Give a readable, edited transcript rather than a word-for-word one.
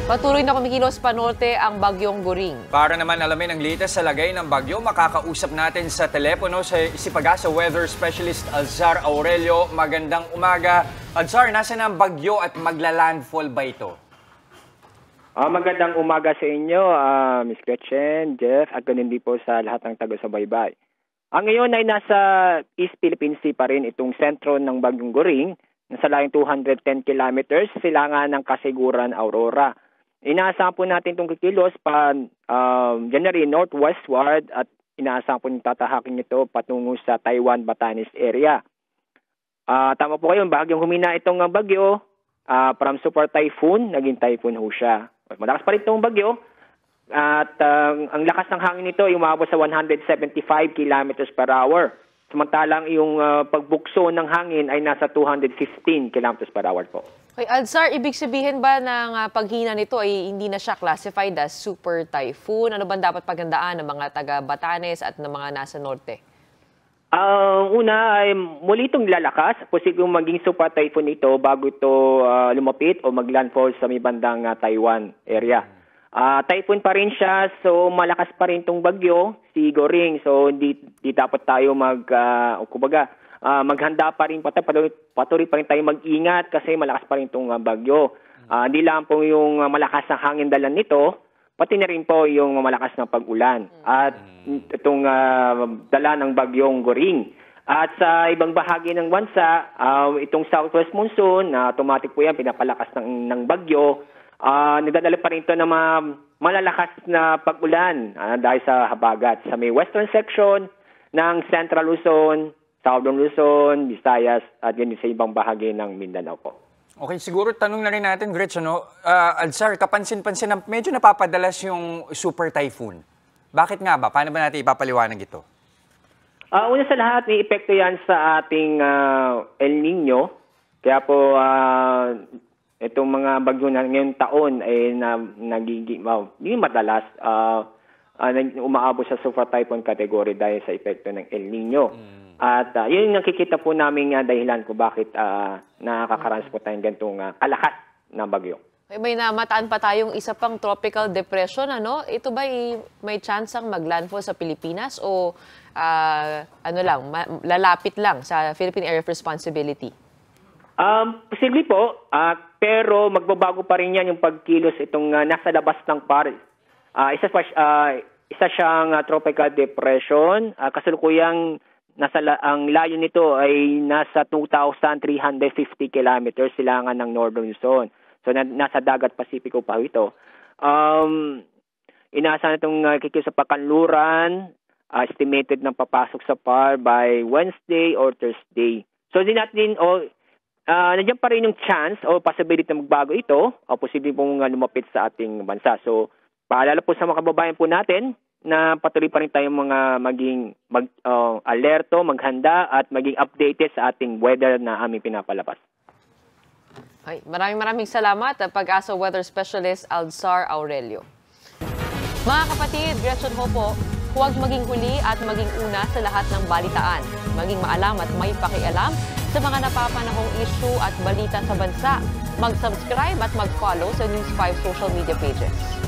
Patuloy na kumikilos panorte ang bagyong Goring. Para naman alamin ang latest sa lagay ng bagyo, makakausap natin sa telepono si Pag-asa Weather Specialist Alzar Aurelio. Magandang umaga. Alzar, nasa na ang bagyo at magla-landfall ba ito? Magandang umaga sa inyo, Ms. Gretchen, Jeff, at ganun din po sa lahat ng taga-subaybay. Ngayon ay nasa East Philippine Sea pa rin itong sentro ng bagyong Goring, nasa layong 210 kilometers, silangan ng Kasiguran, Aurora. Inaasahan po natin itong kikilos pa January northwestward at inaasahan po yung tatahakin nito patungo sa Taiwan, Batanes area. Tama po kayo, bagyong humina itong bagyo from super typhoon, naging typhoon ho siya. Malakas pa rin itong bagyo at ang lakas ng hangin nito ay umabot sa 175 kilometers per hour. Samantalang yung pagbukso ng hangin ay nasa 215 kilometers per hour po. Okay, Alzar, ibig sabihin ba ng paghina nito ay hindi na siya classified as super typhoon? Ano ba dapat paghandaan ng mga taga Batanes at ng mga nasa norte? Una ay muli itong lalakas. Posibleng maging super typhoon ito bago ito lumapit o maglandfall sa may bandang Taiwan area. Typhoon pa rin siya, so malakas pa rin itong bagyo, si Goring. So di dapat tayo maghanda pa rin, patuloy pa rin tayo mag-ingat kasi malakas pa rin itong bagyo. Hindi lang po yung malakas na hangin dalan nito, pati na rin po yung malakas na pag-ulan at itong dala ng bagyong Goring. At sa ibang bahagi ng bansa, itong southwest monsoon, automatic po yan, pinapalakas ng bagyo, nagdadala pa rin ito ng malalakas na pag-ulan dahil sa habagat. Sa may western section ng Central Luzon, Southern Luzon, Visayas, at yun sa ibang bahagi ng Mindanao po. Okay, siguro tanong na rin natin, Gretchen, Alzar, kapansin-pansin na medyo napapadalas yung super typhoon. Bakit nga ba? Paano ba natin ipapaliwanag ito? Una sa lahat, may epekto yan sa ating El Nino. Kaya po, itong mga bagyo na ngayong taon ay nagiging madalas umaabot sa super typhoon category dahil sa epekto ng El Nino. At yun yung nakikita po namin dahilan kung bakit nakakaranas po tayong ganitong kalakas na bagyo. May namataan pa tayong isa pang tropical depression, ano? Ito ba may chance ang maglandfall sa Pilipinas o lalapit lang sa Philippine Area of Responsibility? Posible po, pero magbabago pa rin yan yung pagkilos itong nasa labas ng par. Isa siyang tropical depression. Kasalukuyang ang layo nito ay nasa 2,350 kilometers silangan ng Northern Luzon. So nasa dagat Pasipiko pa ito. Inaasahan itong kikilos sa Pakanluran, estimated ng papasok sa PAR by Wednesday or Thursday. So nandiyan pa rin yung chance o possibility na magbago ito o posible pong lumapit sa ating bansa. So paalala po sa mga kababayan po natin na patuloy pa rin tayong maging alerto, maghanda at maging updated sa ating weather na aming pinapalabas. Ay, maraming salamat, Pag-asa Weather Specialist Alzar Aurelio. Mga kapatid, Gretchen ho po, huwag maging huli at maging una sa lahat ng balitaan. Maging maalam at may pakialam sa mga napapanahong issue at balita sa bansa. Mag-subscribe at mag-follow sa News 5 social media pages.